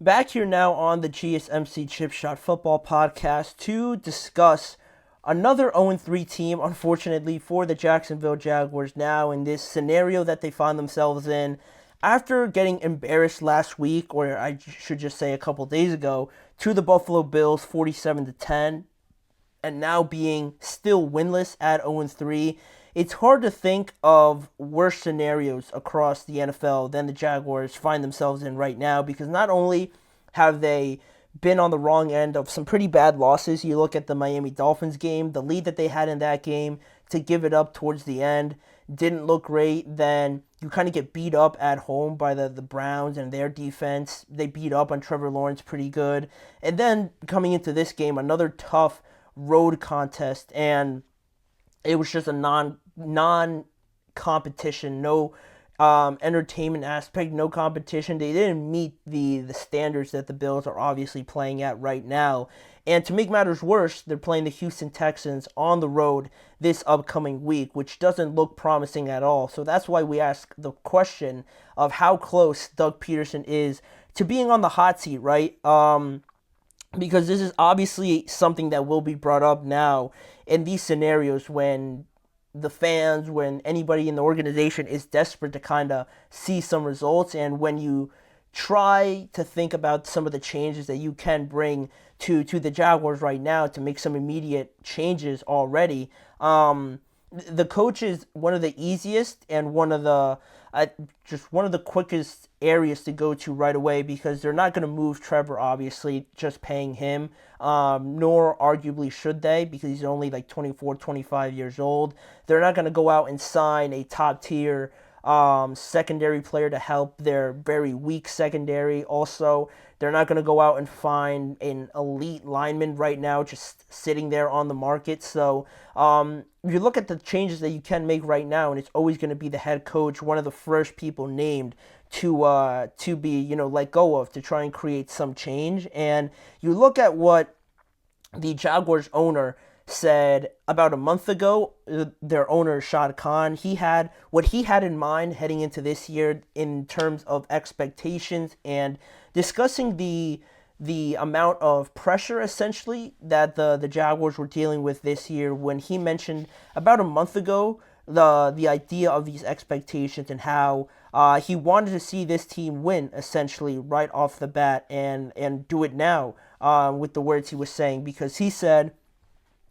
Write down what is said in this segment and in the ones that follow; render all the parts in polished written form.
Back here now on the GSMC Chip Shot Football Podcast to discuss another 0-3 team, unfortunately, for the Jacksonville Jaguars now in this scenario that they find themselves in after getting embarrassed last week, or I should just say a couple days ago, to the Buffalo Bills 47-10, and now being still winless at 0-3. It's hard to think of worse scenarios across the NFL than the Jaguars find themselves in right now, because not only have they been on the wrong end of some pretty bad losses. You look at the Miami Dolphins game, the lead that they had in that game, to give it up towards the end didn't look great. Then you kind of get beat up at home by the Browns and their defense. They beat up on Trevor Lawrence pretty good. And then coming into this game, another tough road contest, and it was just a non competition, no entertainment aspect, no competition. They didn't meet the standards that the Bills are obviously playing at right now. And to make matters worse, they're playing the Houston Texans on the road this upcoming week, which doesn't look promising at all. So that's why we ask the question of how close Doug Pederson is to being on the hot seat, right? Because this is obviously something that will be brought up now in these scenarios when the fans, when anybody in the organization is desperate to kind of see some results, and when you try to think about some of the changes that you can bring to the Jaguars right now to make some immediate changes already. The coach is one of the easiest and one of the just one of the quickest areas to go to right away, because they're not going to move Trevor, obviously, just paying him, nor arguably should they, because he's only like 24, 25 years old. They're not going to go out and sign a top tier secondary player to help their very weak secondary. Also, they're not going to go out and find an elite lineman right now just sitting there on the market. So you look at the changes that you can make right now, and it's always going to be the head coach, one of the first people named to be let go of, to try and create some change. And you look at what the Jaguars owner said about a month ago. Their owner, Shad Khan, he had what he had in mind heading into this year in terms of expectations, and discussing the amount of pressure essentially that the Jaguars were dealing with this year, when he mentioned about a month ago the idea of these expectations, and how he wanted to see this team win essentially right off the bat, and do it now, with the words he was saying, because he said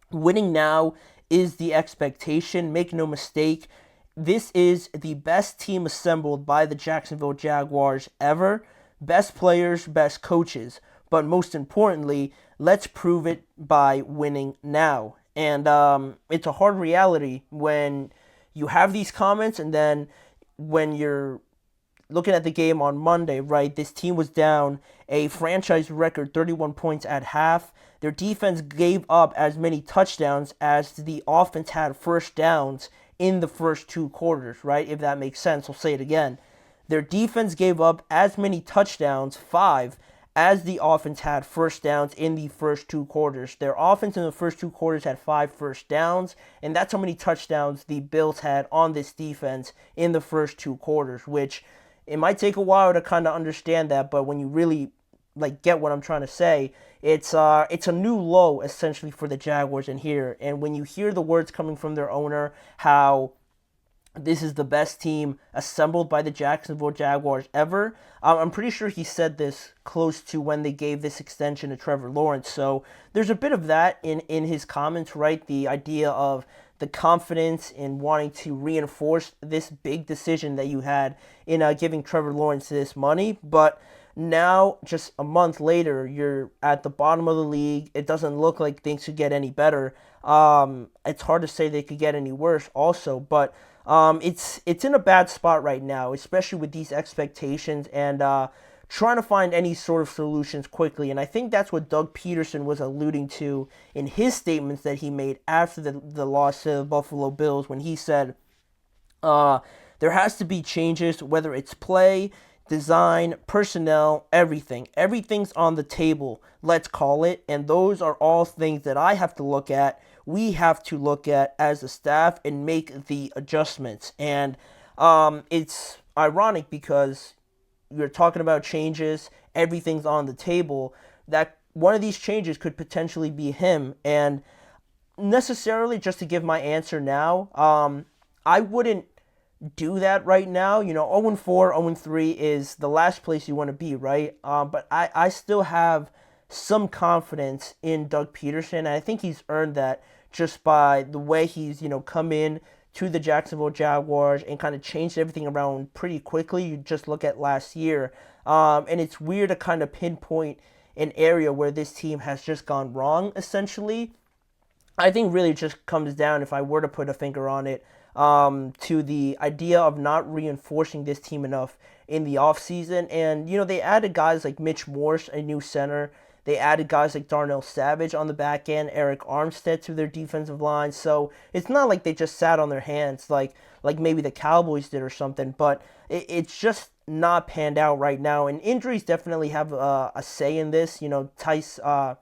winning now is the expectation. Make no mistake, this is the best team assembled by the Jacksonville Jaguars ever. Best players, best coaches. But most importantly, let's prove it by winning now. And it's a hard reality when you have these comments, and then when you're looking at the game on Monday, right? This team was down a franchise record 31 points at half. Their defense gave up as many touchdowns as the offense had first downs in the first two quarters, right? If that makes sense, I'll say it again. Their defense gave up as many touchdowns, 5, as the offense had first downs in the first two quarters. Their offense in the first two quarters had 5 first downs, and that's how many touchdowns the Bills had on this defense in the first two quarters, which it might take a while to kind of understand that, but when you really get what I'm trying to say, it's a new low essentially for the Jaguars in here. And when you hear the words coming from their owner, how this is the best team assembled by the Jacksonville Jaguars ever, I'm pretty sure he said this close to when they gave this extension to Trevor Lawrence. So there's a bit of that in his comments, right? The idea of the confidence in wanting to reinforce this big decision that you had in giving Trevor Lawrence this money. But now, just a month later, you're at the bottom of the league. It doesn't look like things could get any better. It's hard to say they could get any worse also, but it's in a bad spot right now, especially with these expectations, and trying to find any sort of solutions quickly. And I think that's what Doug Pederson was alluding to in his statements that he made after the loss to the Buffalo Bills, when he said there has to be changes, whether it's play, design, personnel, everything. Everything's on the table, let's call it. And those are all things that I have to look at. We have to look at as a staff and make the adjustments. And it's ironic because you're talking about changes, everything's on the table, that one of these changes could potentially be him. And necessarily, just to give my answer now, I wouldn't do that right now. 0-4, 0-3 is the last place you want to be, right? But I still have some confidence in Doug Pederson, and I think he's earned that just by the way he's, come in to the Jacksonville Jaguars and kind of changed everything around pretty quickly. You just look at last year, and it's weird to kind of pinpoint an area where this team has just gone wrong, essentially. I think really just comes down, if I were to put a finger on it, to the idea of not reinforcing this team enough in the offseason. And, they added guys like Mitch Morse, a new center. They added guys like Darnell Savage on the back end, Eric Armstead to their defensive line. So it's not like they just sat on their hands like maybe the Cowboys did or something, but it's just not panned out right now. And injuries definitely have a say in this. Tice, I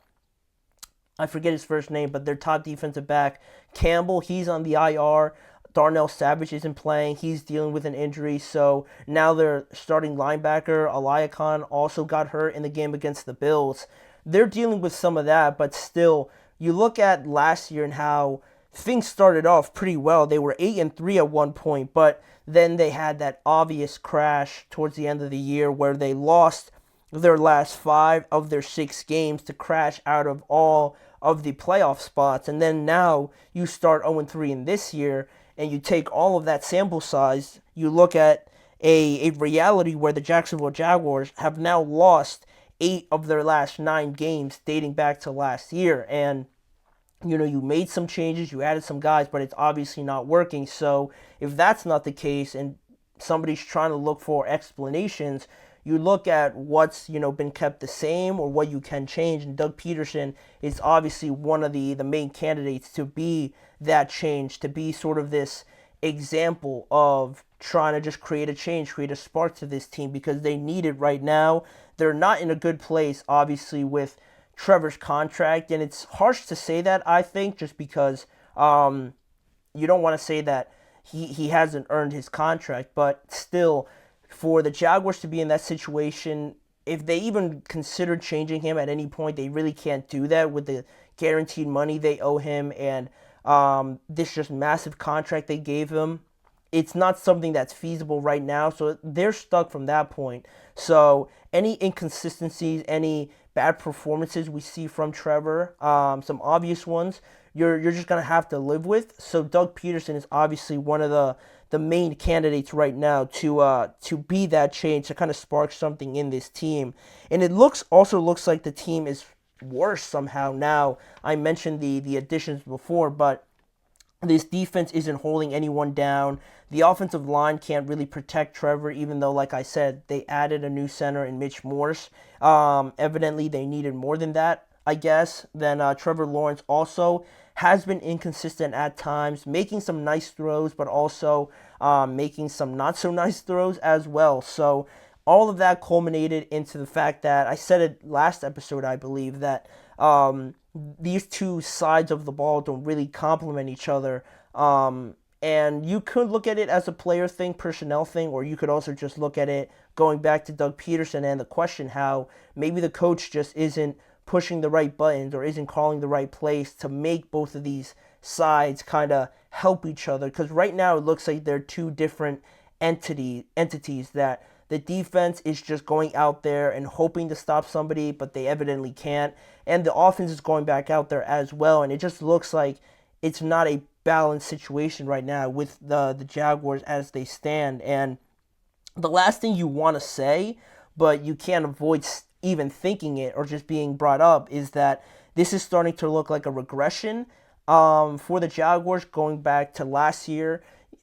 forget his first name, but their top defensive back, Campbell, he's on the IR. Darnell Savage isn't playing. He's dealing with an injury. So now their starting linebacker, Eliakon, also got hurt in the game against the Bills. They're dealing with some of that, but still, you look at last year and how things started off pretty well. They were 8-3 at one point, but then they had that obvious crash towards the end of the year where they lost their last 5 of their 6 games to crash out of all of the playoff spots. And then now you start 0-3 in this year, and you take all of that sample size, you look at a reality where the Jacksonville Jaguars have now lost 8 of their last 9 games dating back to last year. And, you made some changes, you added some guys, but it's obviously not working. So if that's not the case and somebody's trying to look for explanations, you look at what's, been kept the same or what you can change. And Doug Pederson is obviously one of the main candidates to be that change, to be sort of this example of trying to just create a change, create a spark to this team, because they need it right now. They're not in a good place, obviously, with Trevor's contract. And it's harsh to say that, I think, just because you don't want to say that he hasn't earned his contract. But still, for the Jaguars to be in that situation, if they even consider changing him at any point, they really can't do that with the guaranteed money they owe him and this just massive contract they gave him. It's not something that's feasible right now, so they're stuck from that point. So any inconsistencies, any bad performances we see from Trevor, some obvious ones, you're just going to have to live with. So Doug Pederson is obviously one of the main candidates right now to be that change, to kind of spark something in this team. And it also looks like the team is worse somehow now. I mentioned the additions before, but this defense isn't holding anyone down. The offensive line can't really protect Trevor, even though, like I said, they added a new center in Mitch Morse. Evidently, they needed more than that, I guess. Then Trevor Lawrence also has been inconsistent at times, making some nice throws, but also making some not so nice throws as well. So all of that culminated into the fact that, I said it last episode, I believe, that these two sides of the ball don't really complement each other. And you could look at it as a player thing, personnel thing, or you could also just look at it going back to Doug Pederson and the question how maybe the coach just isn't pushing the right buttons or isn't calling the right plays to make both of these sides kind of help each other. Because right now it looks like they're two different entities that the defense is just going out there and hoping to stop somebody, but they evidently can't. And the offense is going back out there as well. And it just looks like it's not a balanced situation right now with the Jaguars as they stand. And the last thing you want to say, but you can't avoid even thinking it or just being brought up, is that this is starting to look like a regression for the Jaguars going back to last year.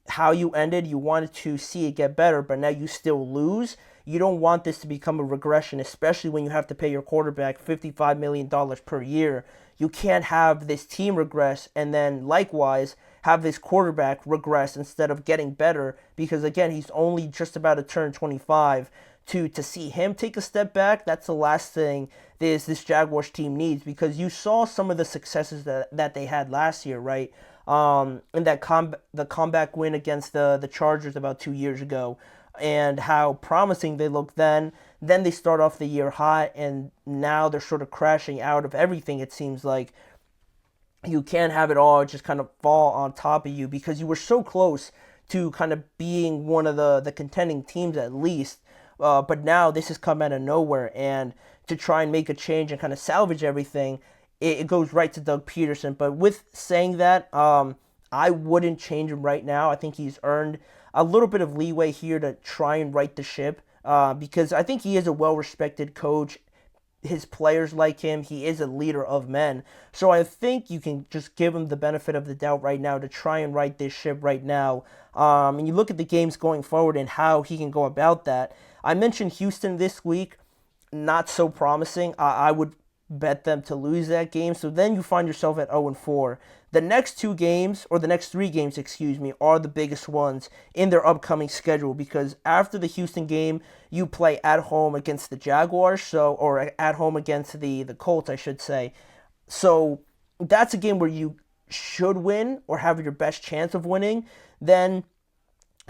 How you ended, you wanted to see it get better, but now you still lose. You don't want this to become a regression, especially when you have to pay your quarterback $55 million per year. You can't have this team regress and then likewise have this quarterback regress instead of getting better, because again, he's only just about to turn 25. To see him take a step back, that's the last thing this Jaguars team needs, because you saw some of the successes that they had last year, right? In that the comeback win against the Chargers about 2 years ago. and how promising they look then. Then they start off the year hot, and now they're sort of crashing out of everything, it seems like. You can't have it all just kind of fall on top of you because you were so close to kind of being one of the contending teams at least. But now this has come out of nowhere, and to try and make a change and kind of salvage everything, it goes right to Doug Pederson. But with saying that, I wouldn't change him right now. I think he's earned a little bit of leeway here to try and right the ship because I think he is a well-respected coach. His players like him. He is a leader of men. So I think you can just give him the benefit of the doubt right now to try and right this ship right now. And you look at the games going forward and how he can go about that. I mentioned Houston this week, not so promising. I would bet them to lose that game. So then you find yourself at 0-4. The next two games, or the next three games, excuse me, are the biggest ones in their upcoming schedule because after the Houston game, you play at home against the Jaguars, or at home against the Colts, I should say. So that's a game where you should win or have your best chance of winning. Then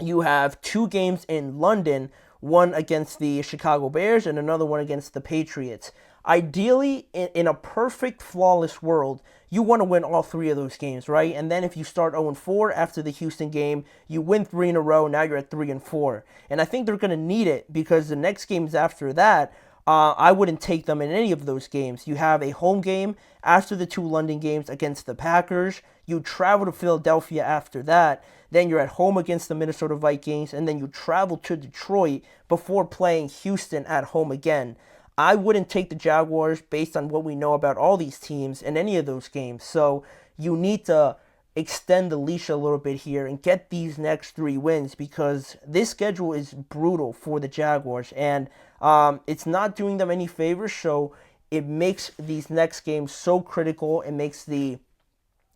you have two games in London, one against the Chicago Bears and another one against the Patriots. Ideally, in a perfect, flawless world, you want to win all three of those games, right? And then if you start 0-4 after the Houston game, you win three in a row, now you're at 3-4. And I think they're going to need it because the next games after that, I wouldn't take them in any of those games. You have a home game after the two London games against the Packers. You travel to Philadelphia after that. Then you're at home against the Minnesota Vikings. And then you travel to Detroit before playing Houston at home again. I wouldn't take the Jaguars based on what we know about all these teams in any of those games. So you need to extend the leash a little bit here and get these next three wins because this schedule is brutal for the Jaguars and it's not doing them any favors. So it makes these next games so critical. It makes the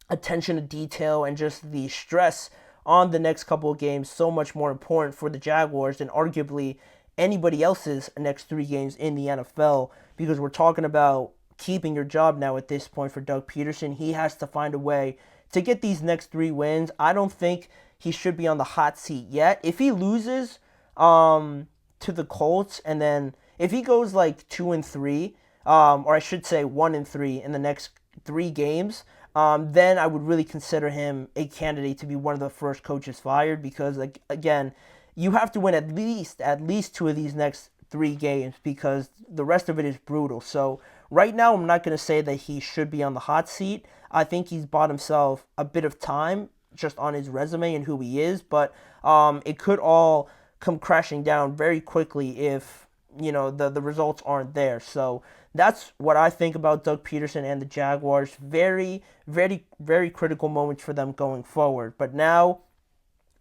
attention to detail and just the stress on the next couple of games so much more important for the Jaguars than arguably anybody else's next three games in the NFL because we're talking about keeping your job now at this point for Doug Pederson. He has to find a way to get these next three wins. I don't think he should be on the hot seat yet. If he loses to the Colts and then if he goes like 2-3, or I should say 1-3 in the next three games, then I would really consider him a candidate to be one of the first coaches fired because, like, again, you have to win at least two of these next three games because the rest of it is brutal. So right now, I'm not going to say that he should be on the hot seat. I think he's bought himself a bit of time just on his resume and who he is, but it could all come crashing down very quickly if the results aren't there. So that's what I think about Doug Pederson and the Jaguars. Very, very, very critical moments for them going forward. But now,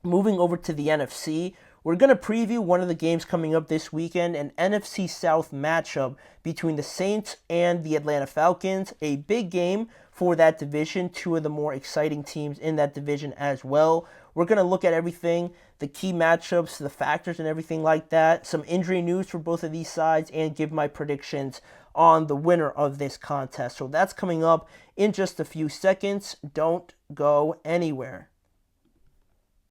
moving over to the NFC, we're going to preview one of the games coming up this weekend, an NFC South matchup between the Saints and the Atlanta Falcons. A big game for that division, two of the more exciting teams in that division as well. We're going to look at everything, the key matchups, the factors and everything like that, some injury news for both of these sides, and give my predictions on the winner of this contest. So that's coming up in just a few seconds. Don't go anywhere.